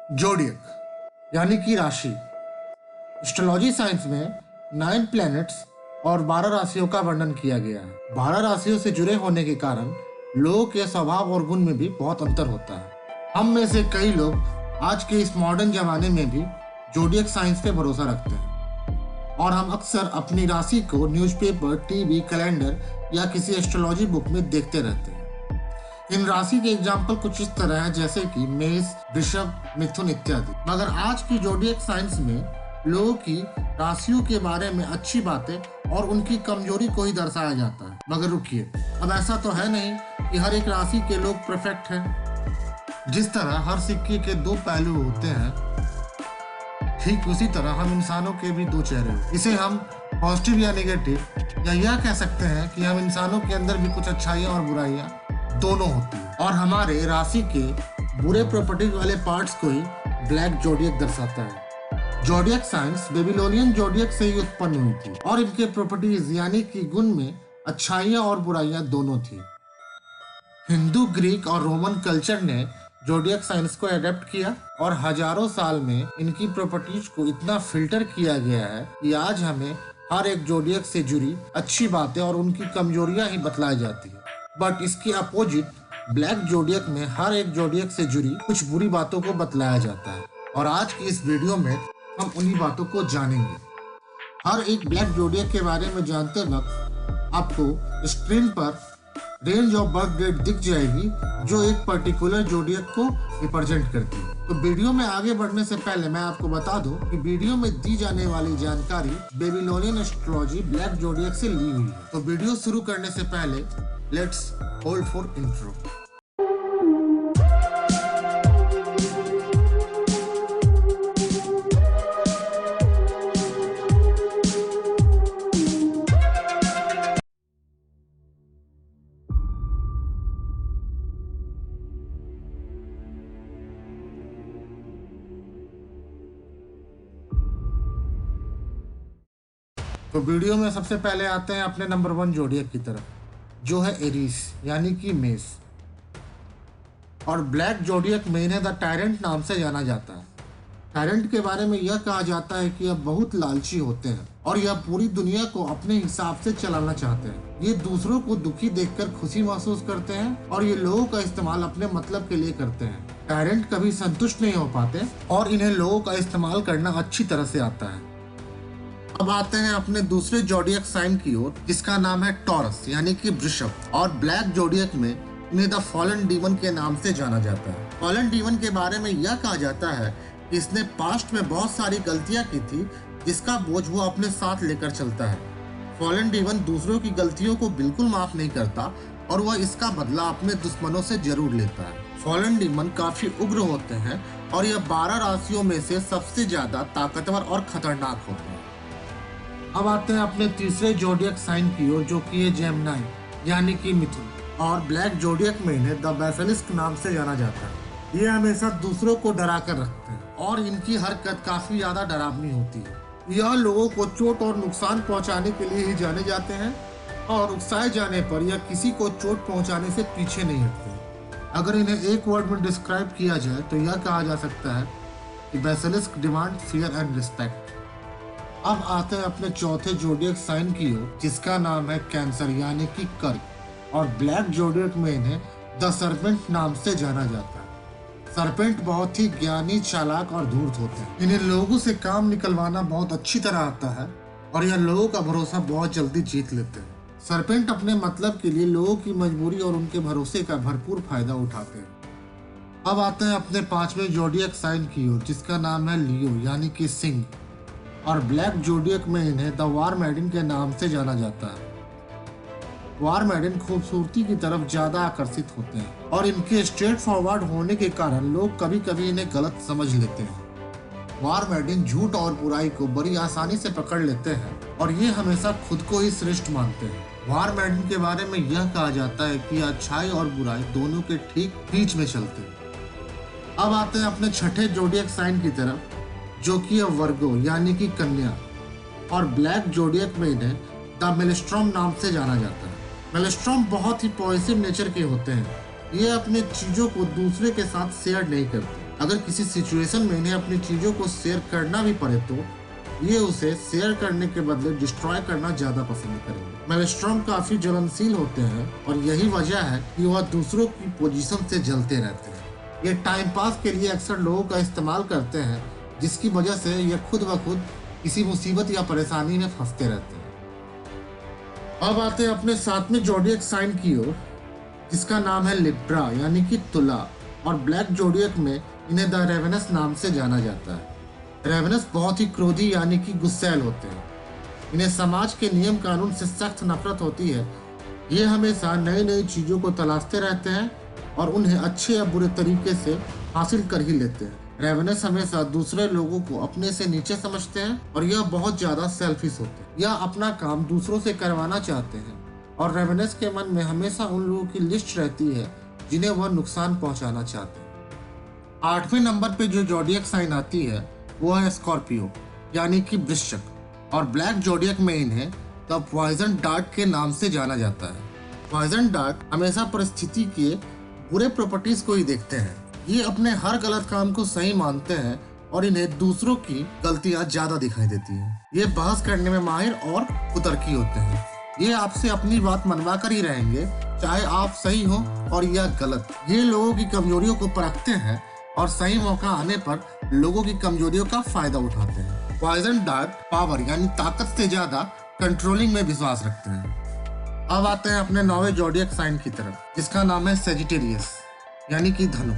Zodiac यानी कि राशि। एस्ट्रोलॉजी साइंस में 9 प्लैनेट्स और 12 राशियों का वर्णन किया गया है। 12 राशियों से जुड़े होने के कारण लोगों के स्वभाव और गुण में भी बहुत अंतर होता है। हम में से कई लोग आज के इस मॉडर्न जमाने में भी जोडियक साइंस पे भरोसा रखते हैं और हम अक्सर अपनी राशि को न्यूज़पेपर, टीवी, कैलेंडर या किसी एस्ट्रोलॉजी बुक में देखते रहते हैं। इन राशि के एग्जाम्पल कुछ इस तरह हैं, जैसे कि मेष, वृषभ, मिथुन इत्यादि। मगर आज की जोडियक साइंस में लोगों की राशियों के बारे में अच्छी बातें और उनकी कमजोरी को ही दर्शाया जाता है। मगर रुकिए, अब ऐसा तो है नहीं कि हर एक राशि के लोग परफेक्ट हैं। जिस तरह हर सिक्के के 2 पहलू होते हैं, ठीक उसी तरह हम इंसानों के भी 2 चेहरे हैं। इसे हम पॉजिटिव या नेगेटिव या यह कह सकते हैं कि हम इंसानों के अंदर भी कुछ अच्छाइयाँ और बुराइयाँ दोनों होती है और हमारे राशि के बुरे प्रॉपर्टीज वाले पार्ट्स को ही ब्लैक जोडियक दर्शाता है। जोडियक साइंस बेबीलोनियन जोडियक से ही उत्पन्न हुई थी और इनके प्रॉपर्टीज यानी कि गुण में अच्छाइयाँ और बुराइयाँ दोनों थी। हिंदू, ग्रीक और रोमन कल्चर ने जोडियक साइंस को एडेप्ट किया और हजारों साल में इनकी प्रॉपर्टीज को इतना फिल्टर किया गया है कि आज हमें हर एक जोडियक से जुड़ी अच्छी बातें और उनकी कमजोरियां ही बतलाई जाती है। बट इसके अपोजिट ब्लैक जोडियक में हर एक जोडियक से जुड़ी कुछ बुरी बातों को बतलाया जाता है और आज की इस वीडियो में हम उन्हीं बातों को जानेंगे। हर एक ब्लैक जोडियक के बारे में जानते वक्त आपको स्क्रीन पर रेंज ऑफ बर्थ डेट दिख जाएगी जो एक पर्टिकुलर जोडियक को रिप्रेजेंट करती है। तो वीडियो में आगे बढ़ने से पहले मैं आपको बता दूं कि वीडियो में दी जाने वाली जानकारी बेबीलोनियन एस्ट्रोलॉजी ब्लैक जोडियक से ली हुई है। तो वीडियो शुरू करने से पहले लेट्स होल्ड फॉर इंट्रो। तो वीडियो में सबसे पहले आते हैं अपने नंबर 1 जोडियक की तरफ, जो है एरीज यानी कि मेष। और ब्लैक जोडियक में इन्हें द टायरेंट नाम से जाना जाता है। टायरेंट के बारे में यह कहा जाता है कि यह बहुत लालची होते हैं और यह पूरी दुनिया को अपने हिसाब से चलाना चाहते हैं। ये दूसरों को दुखी देखकर खुशी महसूस करते हैं और ये लोगों का इस्तेमाल अपने मतलब के लिए करते हैं। टायरेंट कभी संतुष्ट नहीं हो पाते और इन्हें लोगों का इस्तेमाल करना अच्छी तरह से आता है। अब आते हैं अपने दूसरे जोडियक साइन की ओर, जिसका नाम है टॉरस यानी कि वृषभ। और ब्लैक जोडियक में इन्हें द फॉलन डीमन के नाम से जाना जाता है। फॉलन डीमन के बारे में यह कहा जाता है कि इसने पास्ट में बहुत सारी गलतियां की थी, जिसका बोझ वो अपने साथ लेकर चलता है। फॉलन डीमन दूसरों की गलतियों को बिल्कुल माफ नहीं करता और वह इसका बदला अपने दुश्मनों से जरूर लेता है। फॉलन डीमन काफी उग्र होते हैं और यह 12 राशियों में से सबसे ज्यादा ताकतवर और खतरनाक होते हैं। अब आते हैं अपने तीसरे जोडियक साइन की ओर, जो कि है जेमिनी यानी कि मिथुन। और ब्लैक जोडियक में इन्हें द बेसिलिस्क नाम से जाना जाता है। ये हमेशा दूसरों को डरा कर रखते हैं और इनकी हरकत काफी ज्यादा डरावनी होती है। यह लोगों को चोट और नुकसान पहुंचाने के लिए ही जाने जाते हैं और उकसाए जाने पर यह किसी को चोट पहुंचाने से पीछे नहीं हटते। अगर इन्हें एक वर्ड में डिस्क्राइब किया जाए तो यह कहा जा सकता है कि basilisk demand fear and respect. अब आते हैं अपने चौथे जोडियक साइन की ओर, जिसका नाम है कैंसर यानी कि कर्क। और ब्लैक जोडियक में इन्हें द सर्पेंट नाम से जाना जाता है। सर्पेंट बहुत ही ज्ञानी, चालाक और धूर्त होते हैं। इन्हें लोगों से काम निकलवाना बहुत अच्छी तरह आता है और यह लोगों का भरोसा बहुत जल्दी जीत लेते हैं। सर्पेंट अपने मतलब के लिए लोगों की मजबूरी और उनके भरोसे का भरपूर फायदा उठाते हैं। अब आते हैं अपने 5वें जोडियक साइन की ओर, जिसका नाम है लियो यानी कि सिंह। और ब्लैक जोडियक में इन्हें द वार मैडिन के नाम से जाना जाता है। वार मैडिन खूबसूरती की तरफ ज्यादा आकर्षित होते हैं और इनके स्ट्रेट फॉरवर्ड होने के कारण लोग कभी कभी इन्हें गलत समझ लेते हैं। वार मैडिन झूठ और बुराई को बड़ी आसानी से पकड़ लेते हैं और ये हमेशा खुद को ही श्रेष्ठ मानते हैं। वार मैडिन के बारे में यह कहा जाता है कि अच्छाई और बुराई दोनों के ठीक बीच में चलते हैं। अब आते हैं अपने छठे जोडियक साइन की तरफ, जो कि है वर्गो यानी कि कन्या। और ब्लैक जोडियक में इन्हें द मेलस्ट्रॉम नाम से जाना जाता है। मेलस्ट्रॉम बहुत ही पॉजिटिव नेचर के होते हैं। ये अपने चीजों को दूसरे के साथ शेयर नहीं करते अगर किसी सिचुएशन में इन्हें अपनी चीज़ों को शेयर करना भी पड़े तो ये उसे शेयर करने के बदले डिस्ट्रॉय करना ज़्यादा पसंद करेंगे। मेलस्ट्रॉम काफ़ी ज्वलनशील होते हैं और यही वजह है कि वह दूसरों की पोजीशन से जलते रहते हैं। ये टाइम पास के लिए अक्सर लोगों का इस्तेमाल करते हैं, जिसकी वजह से ये खुद ब खुद किसी मुसीबत या परेशानी में फंसते रहते हैं। अब आते हैं अपने सातवें ज़ोडिएक साइन की ओर, जिसका नाम है लिब्रा यानी कि तुला, और ब्लैक ज़ोडिएक में इन्हें द रेवेनस नाम से जाना जाता है। रेवेनस बहुत ही क्रोधी यानी कि गुस्सैल होते हैं। इन्हें समाज के नियम कानून से सख्त नफरत होती है। ये हमेशा नई नई चीज़ों को तलाशते रहते हैं और उन्हें अच्छे या बुरे तरीके से हासिल कर ही लेते हैं। रेवेनस हमेशा दूसरे लोगों को अपने से नीचे समझते हैं और यह बहुत ज़्यादा सेल्फिश होते हैं। यह अपना काम दूसरों से करवाना चाहते हैं और रेवेनस के मन में हमेशा उन लोगों की लिस्ट रहती है जिन्हें वह नुकसान पहुंचाना चाहते हैं। 8वें नंबर पे जो ज़ोडिएक साइन आती है वो है स्कॉर्पियो यानी कि वृश्चिक, और ब्लैक ज़ोडिएक में इन्हें द पॉइजन डार्ट के नाम से जाना जाता है। पॉइजन डार्ट हमेशा परिस्थिति के बुरे प्रॉपर्टीज को ही देखते हैं। ये अपने हर गलत काम को सही मानते हैं और इन्हें दूसरों की गलतियां ज्यादा दिखाई देती हैं। ये बहस करने में माहिर और कुतर्की होते हैं। ये आपसे अपनी बात मनवा कर ही रहेंगे, चाहे आप सही हो और या गलत। ये लोगों की कमजोरियों को परखते हैं और सही मौका आने पर लोगों की कमजोरियों का फायदा उठाते हैं। पॉइजन डार्ट पावर यानी ताकत से ज्यादा कंट्रोलिंग में विश्वास रखते हैं। अब आते हैं अपने 9वें ज़ोडिएक साइन की तरफ, जिसका नाम है सेजिटेरियस यानी कि धनु,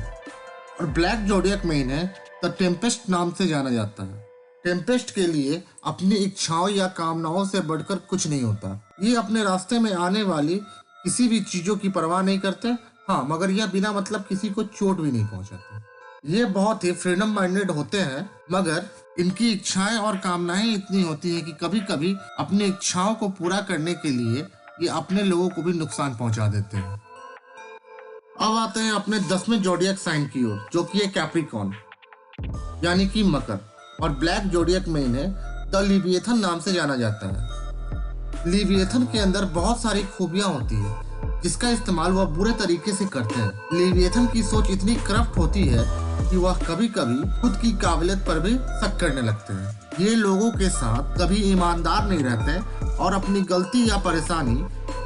और ब्लैक ज़ोडिएक में इन्हें द टेम्पेस्ट नाम से जाना जाता है। टेम्पेस्ट के लिए अपनी इच्छाओं या कामनाओं से बढ़कर कुछ नहीं होता। ये अपने रास्ते में आने वाली किसी भी चीजों की परवाह नहीं करते, हाँ, मगर यह बिना मतलब किसी को चोट भी नहीं पहुंचाते। ये बहुत ही फ्रीडम माइंडेड होते हैं, मगर इनकी इच्छाएं और कामनाएं इतनी होती है कि कभी कभी अपनी इच्छाओं को पूरा करने के लिए ये अपने लोगों को भी नुकसान पहुंचा देते हैं। अब आते हैं अपने 10वें ज़ोडिएक साइन की ओर, जो कि है कैप्रिकॉर्न यानी कि मकर, और ब्लैक ज़ोडिएक में इन्हें द लिविएथन नाम से जाना जाता है। लिविएथन के अंदर बहुत सारी खूबियां होती है जिसका इस्तेमाल वह बुरे तरीके से करते हैं। लिविएथन की सोच इतनी करप्ट होती है कि वह कभी कभी खुद की काबिलियत पर भी शक करने लगते हैं। ये लोगों के साथ कभी ईमानदार नहीं रहते और अपनी गलती या परेशानी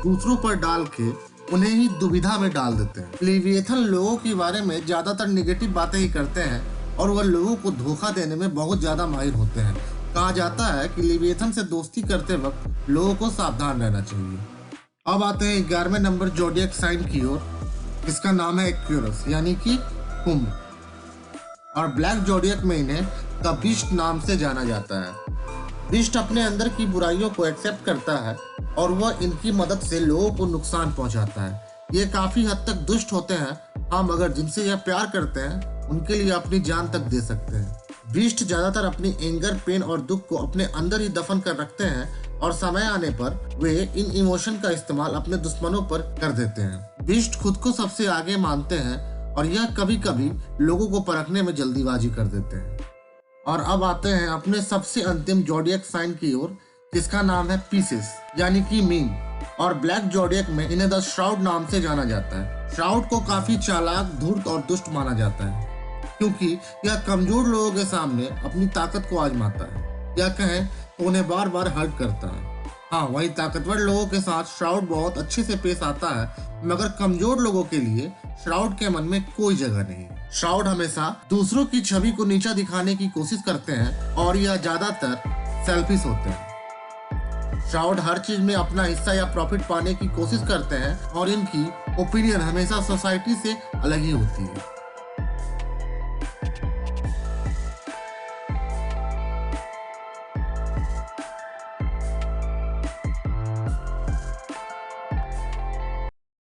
दूसरों पर डाल के उन्हें ही दुविधा में डाल देते हैं। लिविएथन लोगों के बारे में ज्यादातर निगेटिव बातें ही करते हैं और वह लोगों को धोखा देने में बहुत ज्यादा माहिर होते हैं। कहा जाता है कि लिविएथन से दोस्ती करते वक्त लोगों को सावधान रहना चाहिए। अब आते हैं 11वें नंबर ज़ोडिएक साइन की ओर, जिसका नाम है एक्वेरियस यानी कि कुंभ, और ब्लैक ज़ोडिएक में इन्हें द बीस्ट नाम से जाना जाता है। बीस्ट अपने अंदर की बुराइयों को एक्सेप्ट करता है और वह इनकी मदद से लोगों को नुकसान पहुंचाता है। ये काफी हद तक दुष्ट होते हैं, हाँ, मगर जिनसे यह प्यार करते हैं उनके लिए अपनी जान तक दे सकते हैं। बीस्ट ज्यादातर अपनी एंगर, पेन और दुख को अपने अंदर ही दफन कर रखते हैं और समय आने पर वे इन इमोशन का इस्तेमाल अपने दुश्मनों पर कर देते हैं। बीस्ट खुद को सबसे आगे मानते हैं और यह कभी कभी लोगों को परखने में जल्दीबाजी कर देते हैं। और अब आते हैं अपने सबसे अंतिम ज़ोडिएक साइन की ओर, जिसका नाम है पीसेस यानी कि मीन, और ब्लैक ज़ोडिएक में इन्हें द श्राउड नाम से जाना जाता है। श्राउड को काफी चालाक, धूर्त और दुष्ट माना जाता है क्योंकि यह कमजोर लोगों के सामने अपनी ताकत को आजमाता है, या कहें तो उन्हें बार बार हर्ट करता है। हाँ, वही ताकतवर लोगों के साथ श्राउड बहुत अच्छे से पेश आता है, मगर कमजोर लोगों के लिए श्राउड के मन में कोई जगह नहीं। श्राउड हमेशा दूसरों की छवि को नीचा दिखाने की कोशिश करते हैं और यह ज्यादातर सेल्फिश होते हैं। श्राउड हर चीज में अपना हिस्सा या प्रॉफिट पाने की कोशिश करते हैं और इनकी ओपिनियन हमेशा सोसाइटी से अलग ही होती है।